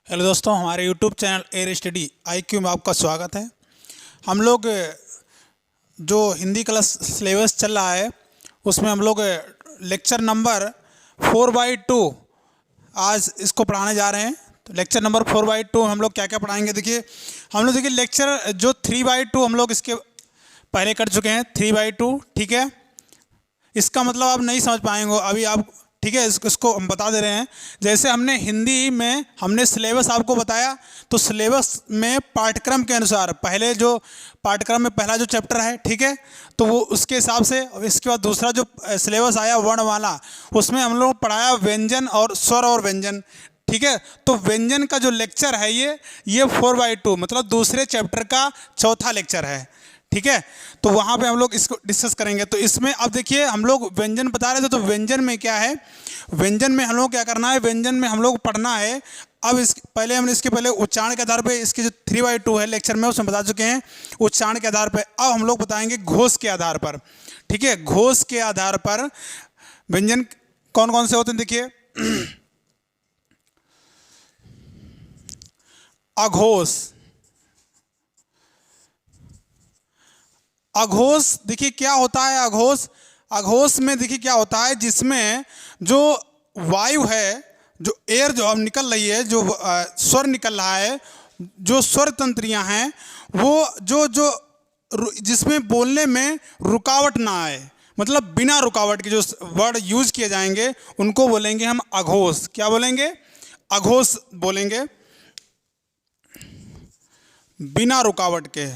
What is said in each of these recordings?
Hello दोस्तों, हमारे YouTube channel air study IQ में आपका स्वागत है। हम लोग जो हिंदी क्लास सिलेबस चल रहा है उसमें हम लोग लेक्चर नंबर 4/2 आज इसको पढ़ाने जा रहे हैं। तो लेक्चर नंबर 4/2 हम लोग क्या क्या पढ़ाएंगे, देखिए हम लोग लेक्चर जो 3/2 हम लोग इसके पहले कर चुके हैं। 3/2 ठीक है, इसका मतलब आप नहीं समझ पाएंगे अभी आप, ठीक है। इसको हम बता दे रहे हैं। जैसे हमने हिंदी में हमने सिलेबस आपको बताया, तो सिलेबस में पाठ्यक्रम के अनुसार पहले जो पाठ्यक्रम में पहला जो चैप्टर है, ठीक है, तो वो उसके हिसाब से, इसके बाद दूसरा जो सिलेबस आया वर्णमाला, उसमें हम लोग पढ़ाया व्यंजन और स्वर और व्यंजन, ठीक है। तो व्यंजन का जो लेक्चर है ये 4/2 मतलब दूसरे चैप्टर का चौथा लेक्चर है, ठीक है। तो वहाँ पे हम लोग इसको डिस्कस करेंगे। तो इसमें अब देखिए हम लोग व्यंजन बता रहे थे, तो व्यंजन में क्या है, व्यंजन में हम लोग क्या करना है, व्यंजन में हम लोग पढ़ना है। अब पहले हमने इसके पहले उच्चारण के आधार पे इसके जो 3/2 है लेक्चर में उसमें बता चुके हैं उच्चारण के आधार पे। अब हम लोग बताएंगे घोष के आधार पर, ठीक है। घोष के आधार पर व्यंजन कौन कौन से होते हैं, देखिए अघोष, अघोष देखिए क्या होता है। अघोष, अघोष में देखिए क्या होता है, जिसमें जो वायु है, जो एयर जो अब निकल रही है, जो स्वर निकल रहा है, जो स्वर तंत्रियां हैं, वो जो जिसमें बोलने में रुकावट ना आए, मतलब बिना रुकावट के जो वर्ड यूज किए जाएंगे उनको बोलेंगे हम अघोष। क्या बोलेंगे? अघोष बोलेंगे, बिना रुकावट के।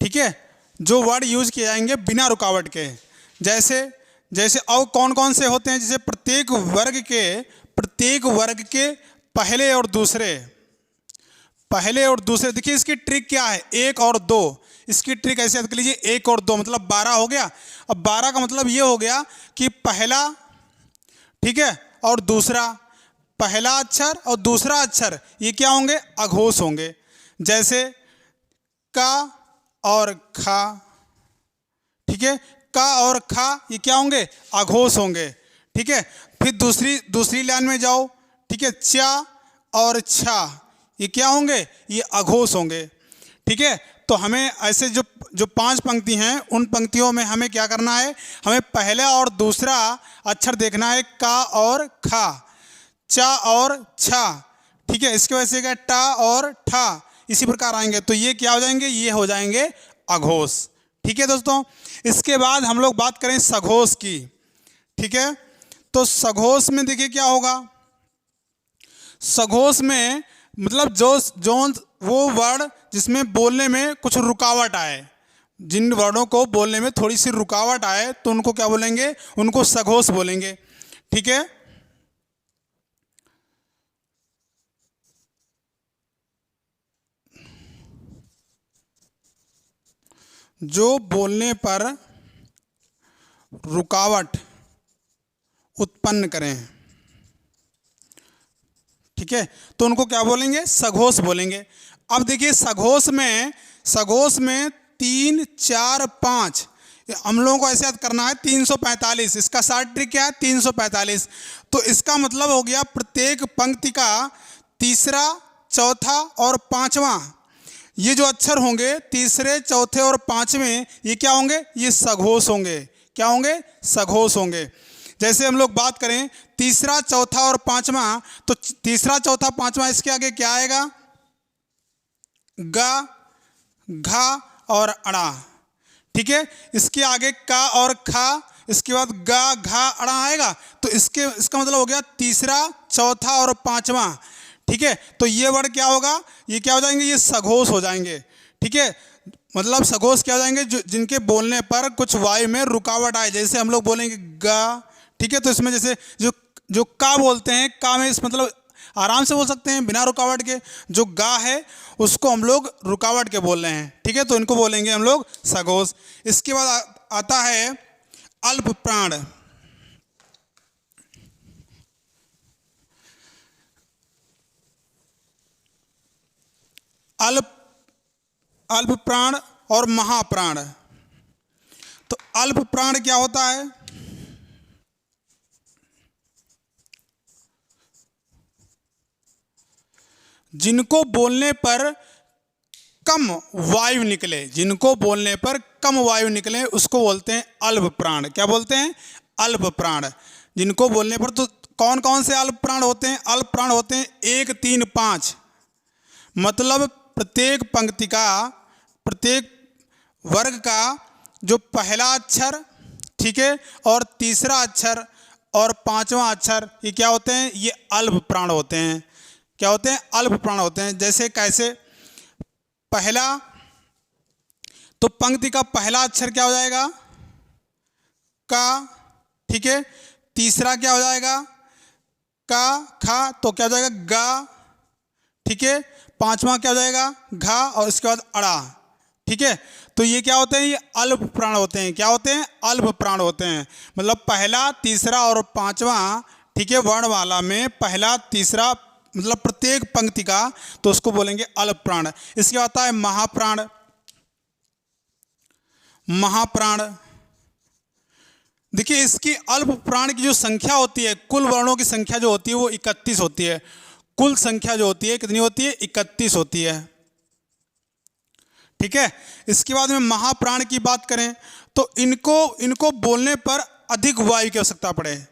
ठीक है, जो वर्ड यूज किए जाएंगे बिना रुकावट के। जैसे जैसे और कौन कौन से होते हैं, जैसे प्रत्येक वर्ग के पहले और दूसरे, पहले और दूसरे। देखिए इसकी ट्रिक क्या है, 1 और 2। इसकी ट्रिक ऐसे याद कर लीजिए, 1 और 2 मतलब 12 हो गया। अब 12 का मतलब ये हो गया कि पहला, ठीक है, और दूसरा, पहला अक्षर और दूसरा अक्षर ये क्या होंगे, अघोष होंगे। जैसे का और खा, ठीक है, का और खा ये क्या होंगे, अघोष होंगे, ठीक है। फिर दूसरी लाइन में जाओ, ठीक है, चा और छा ये क्या होंगे, ये अघोष होंगे, ठीक है। तो हमें ऐसे जो 5 पंक्ति हैं, उन पंक्तियों में हमें क्या करना है, हमें पहला और दूसरा अक्षर देखना है, का और खा, चा और छा, ठीक है। इसके वजह से क्या, टा और ठा, इसी प्रकार आएंगे। तो ये क्या हो जाएंगे, ये हो जाएंगे अघोष, ठीक है दोस्तों। इसके बाद हम लोग बात करें सघोष की, ठीक है। तो सघोष में देखिए क्या होगा, सघोष में मतलब जो वो वर्ड जिसमें बोलने में कुछ रुकावट आए, जिन वर्डों को बोलने में थोड़ी सी रुकावट आए तो उनको क्या बोलेंगे, उनको सघोष बोलेंगे, ठीक है। जो बोलने पर रुकावट उत्पन्न करें, ठीक है, तो उनको क्या बोलेंगे, सघोष बोलेंगे। अब देखिए सघोष में 3, 4, 5 हम लोगों को ऐसे याद करना है, 345। इसका शॉर्ट ट्रिक क्या है, 345। तो इसका मतलब हो गया प्रत्येक पंक्ति का तीसरा, चौथा और पांचवा ये जो अक्षर होंगे, तीसरे, चौथे और पांचवें ये क्या होंगे, ये सघोष होंगे। क्या होंगे, सघोष होंगे। जैसे हम लोग बात करें तीसरा, चौथा और पांचवा, तो तीसरा, चौथा, पांचवा इसके आगे क्या आएगा, गा, घा और अड़ा, ठीक है। इसके आगे का और खा, इसके बाद गा, घा, अड़ा आएगा। तो इसका मतलब हो गया तीसरा, चौथा और पांचवा, ठीक है। तो ये वर्ड क्या होगा, ये क्या हो जाएंगे, ये सघोष हो जाएंगे, ठीक है। मतलब सघोष क्या हो जाएंगे, जिनके बोलने पर कुछ वायु में रुकावट आए। जैसे हम लोग बोलेंगे गा, ठीक है, तो इसमें जैसे जो का बोलते हैं, का में इस मतलब आराम से बोल सकते हैं बिना रुकावट के। जो गा है उसको हम लोग रुकावट के बोल रहे हैं, ठीक है, तो इनको बोलेंगे हम लोग सघोष। इसके बाद आता है अल्प प्राण। अल्प प्राण और महाप्राण। तो अल्प प्राण क्या होता है, जिनको बोलने पर कम वायु निकले, जिनको बोलने पर कम वायु निकले उसको बोलते हैं अल्प प्राण। क्या बोलते हैं? अल्प प्राण। जिनको बोलने पर, तो कौन कौन से अल्प प्राण होते हैं? अल्प प्राण होते हैं 1, 3, 5। मतलब प्रत्येक पंक्ति का, प्रत्येक वर्ग का जो पहला अक्षर, ठीक है, और तीसरा अक्षर और पांचवा अक्षर, ये क्या होते हैं? ये अल्प प्राण होते हैं। क्या होते हैं? अल्प प्राण होते हैं। जैसे कैसे? पहला, तो पंक्ति का पहला अक्षर क्या हो जाएगा? का, ठीक है। तीसरा क्या हो जाएगा? का, खा, तो क्या हो जाएगा? गा, ठीक है। पांचवा क्या हो जाएगा? घा, और इसके बाद अड़ा, ठीक है। तो ये क्या होते हैं? ये अल्प प्राण होते हैं। क्या होते हैं? अल्प प्राण होते हैं। मतलब पहला, तीसरा और पांचवा, ठीक है, वर्णमाला में पहला, तीसरा, मतलब प्रत्येक पंक्ति का, तो उसको बोलेंगे अल्प प्राण। इसके बाद आता है महाप्राण। महाप्राण, देखिए इसकी अल्प प्राण की जो संख्या होती है, कुल वर्णों की संख्या जो होती है वो 31 होती है। कुल संख्या जो होती है कितनी होती है? 31 होती है, ठीक है। इसके बाद में महाप्राण की बात करें तो इनको बोलने पर अधिक वायु की आवश्यकता पड़े।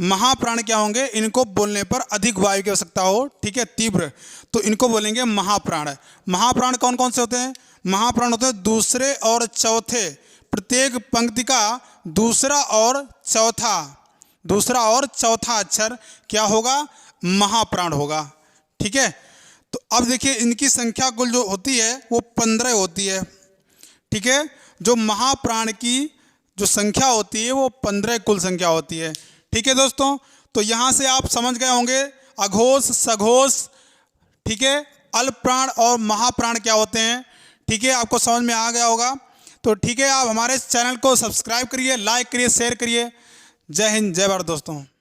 महाप्राण क्या होंगे? इनको बोलने पर अधिक वायु की आवश्यकता हो, ठीक है, तीव्र, तो इनको बोलेंगे महाप्राण। महाप्राण कौन कौन से होते हैं? महाप्राण होते हैं दूसरे और चौथे, प्रत्येक पंक्ति का दूसरा और चौथा अक्षर क्या होगा? महाप्राण होगा, ठीक है। तो अब देखिए इनकी संख्या कुल जो होती है वो 15 होती है, ठीक है। जो महाप्राण की जो संख्या होती है वो 15 कुल संख्या होती है, ठीक है दोस्तों। तो यहाँ से आप समझ गए होंगे अघोष, सघोष, ठीक है, अल्प प्राण और महाप्राण क्या होते हैं, ठीक है। आपको समझ में आ गया होगा। तो ठीक है, आप हमारे चैनल को सब्सक्राइब करिए, लाइक करिए, शेयर करिए। जय हिंद, जय भारत दोस्तों।